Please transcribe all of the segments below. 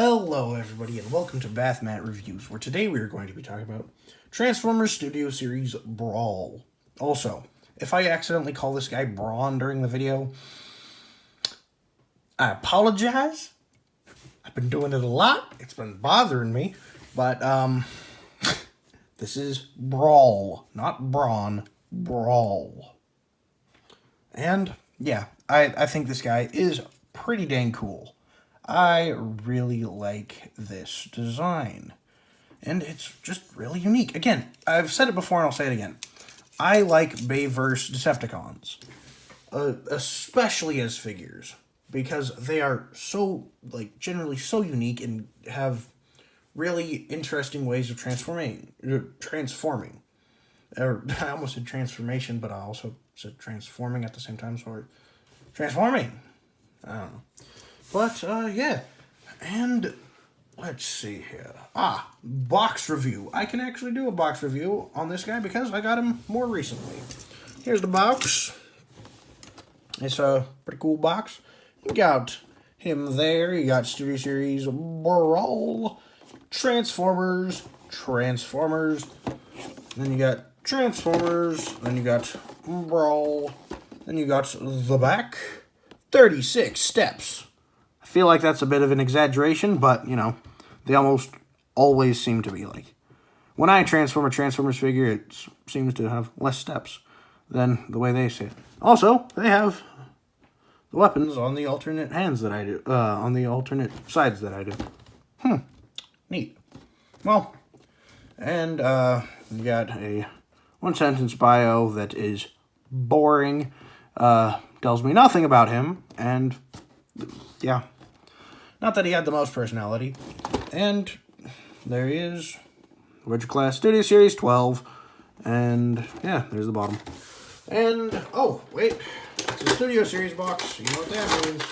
Hello everybody and welcome to Bathmat Reviews, where today we are going to be talking about Transformers Studio Series Brawl. Also, if I accidentally call this guy Brawn during the video, I apologize. I've been doing it a lot. It's been bothering me, but this is Brawl, not Brawn, Brawl. And yeah, I think this guy is pretty dang cool. I really like this design. And it's just really unique. Again, I've said it before and I'll say it again. I like Bayverse Decepticons. Especially as figures. Because they are so, generally so unique and have really interesting ways of transforming. Or, I almost said transformation, but I also said transforming at the same time, so transforming. I don't know. But, yeah. And, let's see here. Box review. I can actually do a box review on this guy because I got him more recently. Here's the box. It's a pretty cool box. You got him there. You got Studio Series Brawl, Transformers. Then you got Transformers. Then you got Brawl. Then you got the back. 36 steps. I feel like that's a bit of an exaggeration, but, you know, they almost always seem to be like. When I transform a Transformers figure, it seems to have less steps than the way they say it. Also, they have the weapons on the alternate hands that I do, on the alternate sides that I do. Neat. Well, and you got a one-sentence bio that is boring, tells me nothing about him, and yeah, not that he had the most personality. And there he is, Wedge Class Studio Series 12, and yeah, there's the bottom. And, oh, wait, it's a Studio Series box, you know what that means.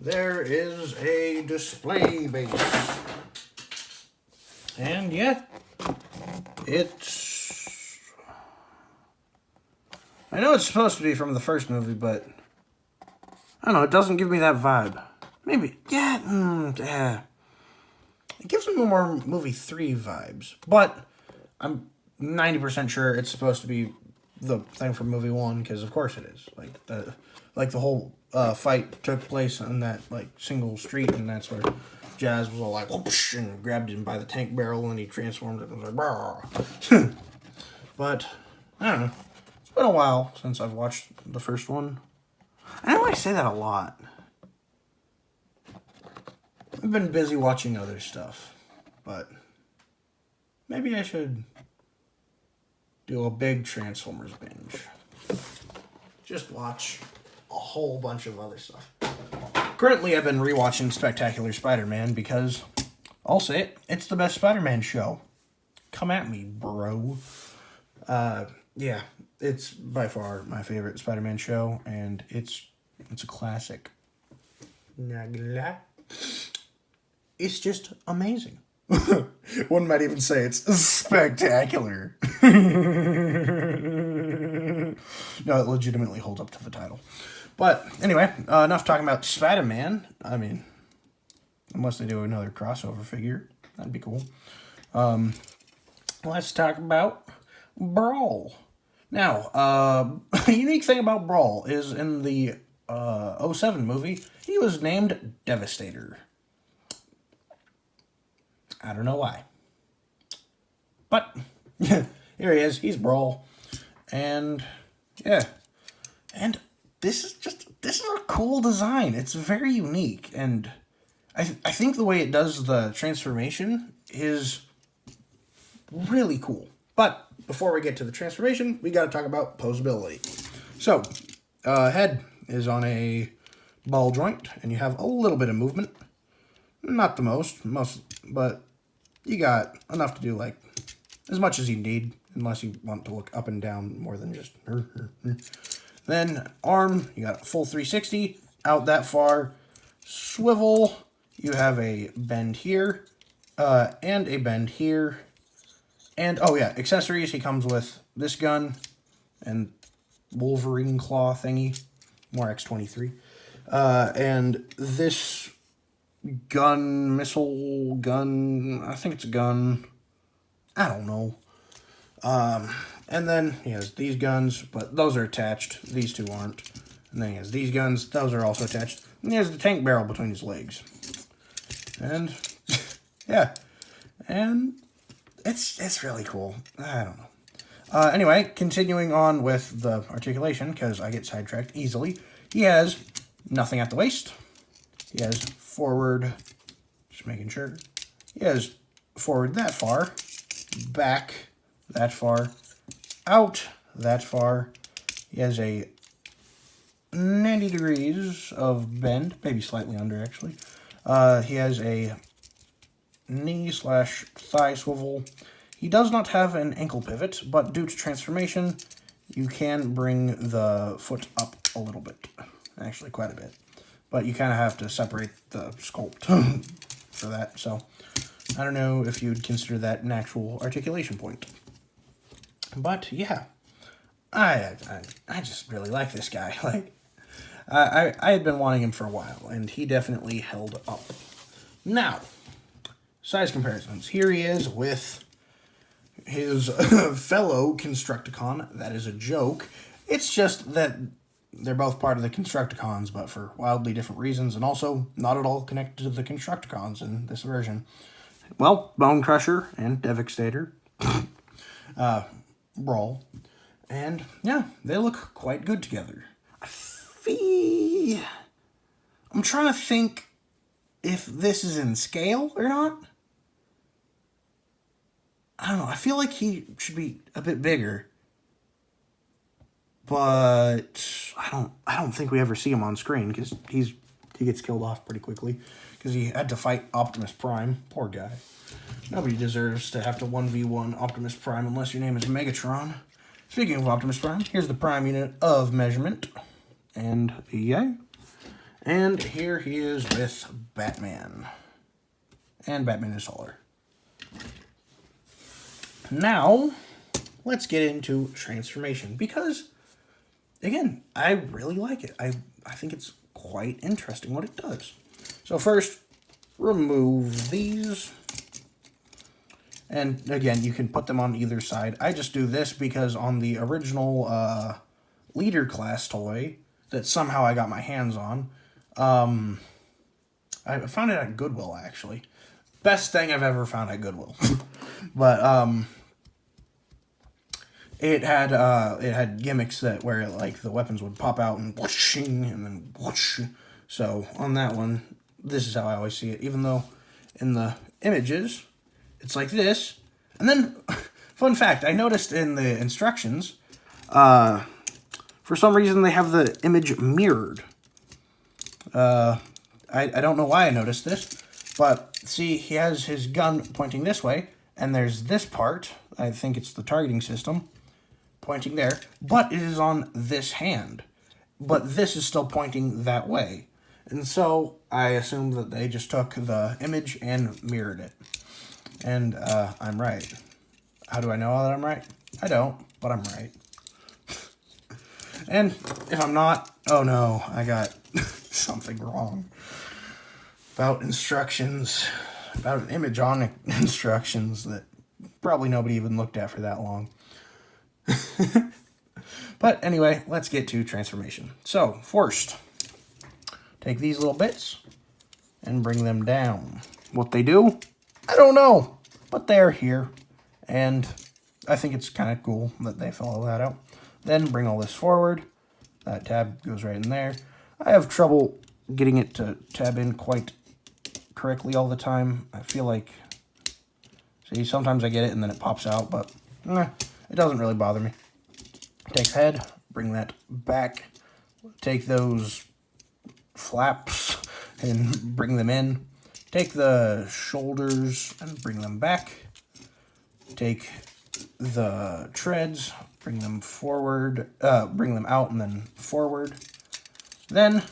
There is a display base. And yeah, I know it's supposed to be from the first movie, but I don't know, it doesn't give me that vibe. Maybe, yeah. It gives me more movie 3 vibes, but I'm 90% sure it's supposed to be the thing from movie 1, because of course it is. Like the whole fight took place on that single street, and that's where Jazz was all like, whoosh, and grabbed him by the tank barrel, and he transformed it and was like, but I don't know. It's been a while since I've watched the first one. I know I say that a lot. I've been busy watching other stuff, but maybe I should do a big Transformers binge. Just watch a whole bunch of other stuff. Currently, I've been rewatching Spectacular Spider-Man because, I'll say it, it's the best Spider-Man show. Come at me, bro. Yeah, it's by far my favorite Spider-Man show, and it's a classic. Not gonna lie. It's just amazing. One might even say it's spectacular. No, it legitimately holds up to the title. But anyway, enough talking about Spider-Man. I mean, unless they do another crossover figure, that'd be cool. Let's talk about Brawl. Now, a unique thing about Brawl is in the 07 movie, he was named Devastator. I don't know why. But here he is. He's Brawl. And yeah. And this is a cool design. It's very unique. And I think the way it does the transformation is really cool. But before we get to the transformation, we got to talk about posability. So, head is on a ball joint, and you have a little bit of movement. Not the most, but you got enough to do as much as you need, unless you want to look up and down more than just. Then arm, you got a full 360, out that far. Swivel, you have a bend here, and a bend here. And, oh yeah, accessories, he comes with this gun, and Wolverine claw thingy. More X-23. And this missile gun, I think it's a gun. I don't know. And then he has these guns, but those are attached. These two aren't. And then he has these guns. Those are also attached. And he has the tank barrel between his legs. And, yeah. And it's really cool. I don't know. Anyway, continuing on with the articulation, because I get sidetracked easily. He has nothing at the waist. He has forward, just making sure. He has forward that far, back that far, out that far. He has a 90 degrees of bend, maybe slightly under actually. He has a knee/thigh swivel. He does not have an ankle pivot, but due to transformation, you can bring the foot up a little bit, actually quite a bit. But you kind of have to separate the sculpt for that, so I don't know if you'd consider that an actual articulation point. But yeah, I just really like this guy. Like, I had been wanting him for a while, and he definitely held up. Now, size comparisons. Here he is with his fellow Constructicon. That is a joke. It's just that they're both part of the Constructicons, but for wildly different reasons, and also not at all connected to the Constructicons in this version. Well, Bone Crusher and Devastator. Brawl. And, yeah, they look quite good together. I'm trying to think if this is in scale or not. I don't know. I feel like he should be a bit bigger. But I don't think we ever see him on screen because he gets killed off pretty quickly because he had to fight Optimus Prime. Poor guy. Nobody deserves to have to 1v1 Optimus Prime unless your name is Megatron. Speaking of Optimus Prime, here's the Prime unit of measurement. And yay. And here he is with Batman. And Batman is taller. Now, let's get into transformation because, again, I really like it. I think it's quite interesting what it does. So first, remove these. And again, you can put them on either side. I just do this because on the original leader class toy that somehow I got my hands on, I found it at Goodwill, actually. Best thing I've ever found at Goodwill. But it had gimmicks where like the weapons would pop out and whooshing and then whoosh. So on that one, this is how I always see it. Even though in the images, it's like this. And then, fun fact, I noticed in the instructions, for some reason they have the image mirrored. I don't know why I noticed this, but see, he has his gun pointing this way, and there's this part, I think it's the targeting system, pointing there, but it is on this hand. But this is still pointing that way. And so I assumed that they just took the image and mirrored it. And I'm right. How do I know that I'm right? I don't, but I'm right. And if I'm not, oh no, I got something wrong. About instructions, about an image on instructions that probably nobody even looked at for that long. But anyway, let's get to transformation. So, first, take these little bits and bring them down. What they do, I don't know, but they're here. And I think it's kind of cool that they follow that out. Then bring all this forward. That tab goes right in there. I have trouble getting it to tab in quite correctly all the time. I feel like, see, sometimes I get it and then it pops out, but it doesn't really bother me. Take head, bring that back. Take those flaps and bring them in. Take the shoulders and bring them back. Take the treads, bring them forward, bring them out and then forward. Then,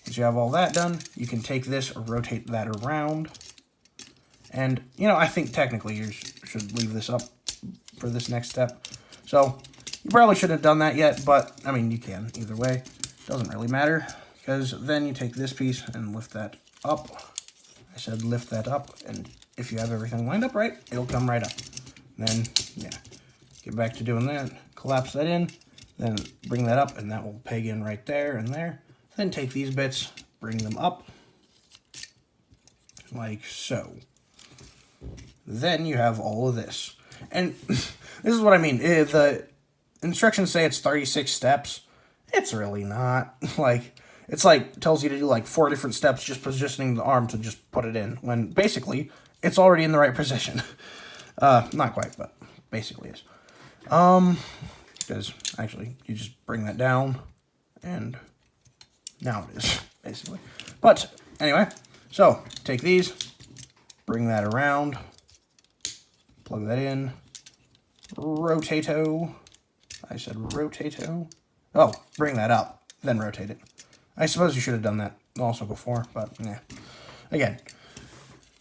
once you have all that done, you can take this or rotate that around. And, you know, I think technically you should leave this up for this next step. So, You probably shouldn't have done that yet, but, I mean, you can either way. Doesn't really matter, because then you take this piece and lift that up. I said lift that up, and if you have everything lined up right, it'll come right up. Then, yeah, get back to doing that. Collapse that in, then bring that up, and that will peg in right there and there. Then take these bits, bring them up, like so. Then you have all of this. And this is what I mean. The instructions say it's 36 steps. It's really not. Like, it's like, tells you to do like 4 different steps just positioning the arm to just put it in, when basically it's already in the right position. Not quite, but basically is. Because actually you just bring that down and now it is, basically. But anyway, so take these, bring that around, plug that in, rotato. I said rotato. Oh, bring that up, then rotate it. I suppose you should have done that also before, but yeah. Again,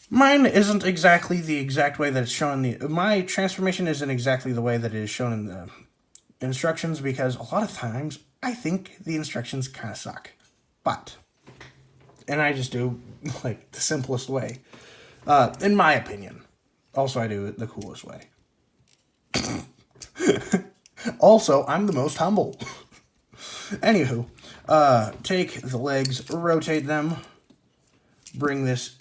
mine isn't exactly the exact way that it's shown in the... My transformation isn't exactly the way that it is shown in the instructions, because a lot of times I think the instructions kind of suck. But, and I just do, like, the simplest way. In my opinion. Also, I do it the coolest way. Also, I'm the most humble. Anywho, take the legs, rotate them, bring this,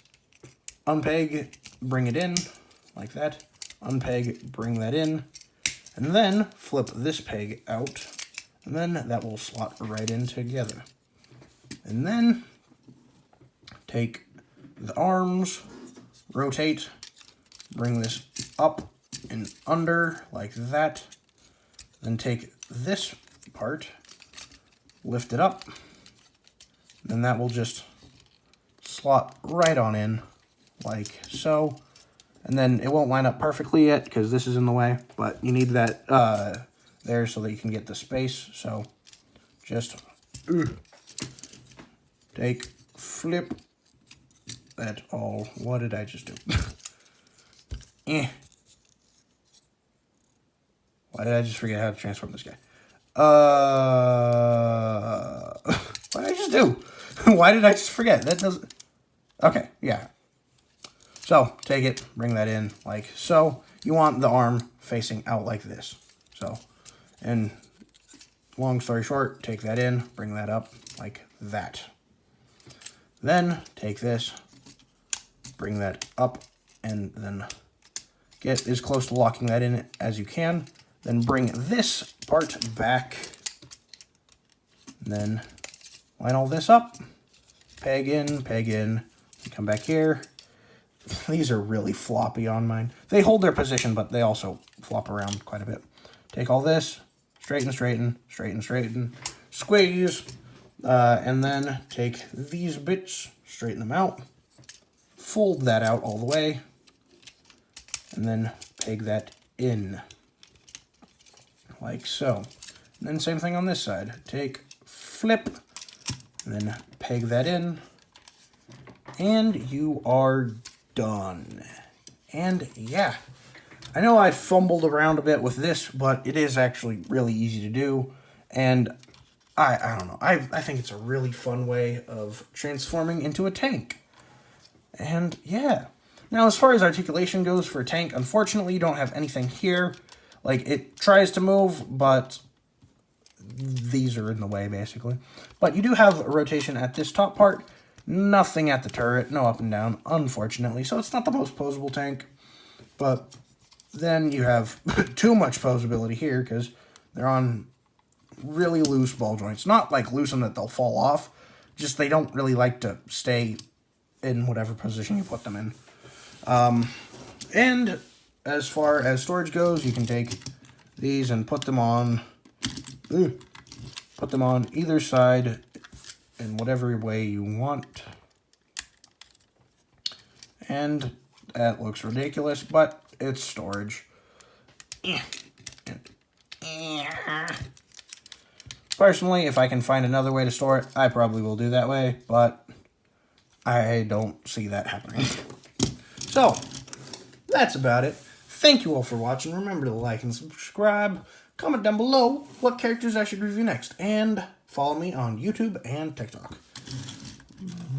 unpeg, bring it in, like that, unpeg, bring that in, and then flip this peg out, and then that will slot right in together. And then take the arms, rotate, bring this up and under, like that, then take this part, lift it up, then that will just slot right on in, like so. And then it won't line up perfectly yet, because this is in the way, but you need that there so that you can get the space. So just take, flip that all. What did I just do? Why did I just forget how to transform this guy? What did I just do? Why did I just forget? That doesn't... Okay, yeah. So, take it, bring that in, like so. You want the arm facing out like this. So, and long story short, take that in, bring that up like that. Then, take this, bring that up, and then get as close to locking that in as you can. Then bring this part back. Then line all this up. Peg in, come back here. These are really floppy on mine. They hold their position, but they also flop around quite a bit. Take all this, straighten, squeeze, and then take these bits, straighten them out, fold that out all the way, and then peg that in, like so. And then same thing on this side. Take, flip, and then peg that in, and you are done. And yeah, I know I fumbled around a bit with this, but it is actually really easy to do, and I don't know, I think it's a really fun way of transforming into a tank. And yeah, now as far as articulation goes for a tank, unfortunately you don't have anything here. Like, it tries to move, but these are in the way, basically. But you do have a rotation at this top part. Nothing at the turret, no up and down, unfortunately. So it's not the most posable tank. But then you have too much posability here, because they're on really loose ball joints. Not, like, loose in that they'll fall off. Just they don't really like to stay in whatever position you put them in. And as far as storage goes, you can take these and put them on either side in whatever way you want. And that looks ridiculous, but it's storage. Personally, if I can find another way to store it, I probably will do that way, but I don't see that happening. So, that's about it. Thank you all for watching. Remember to like and subscribe. Comment down below what characters I should review next. And follow me on YouTube and TikTok.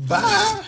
Bye!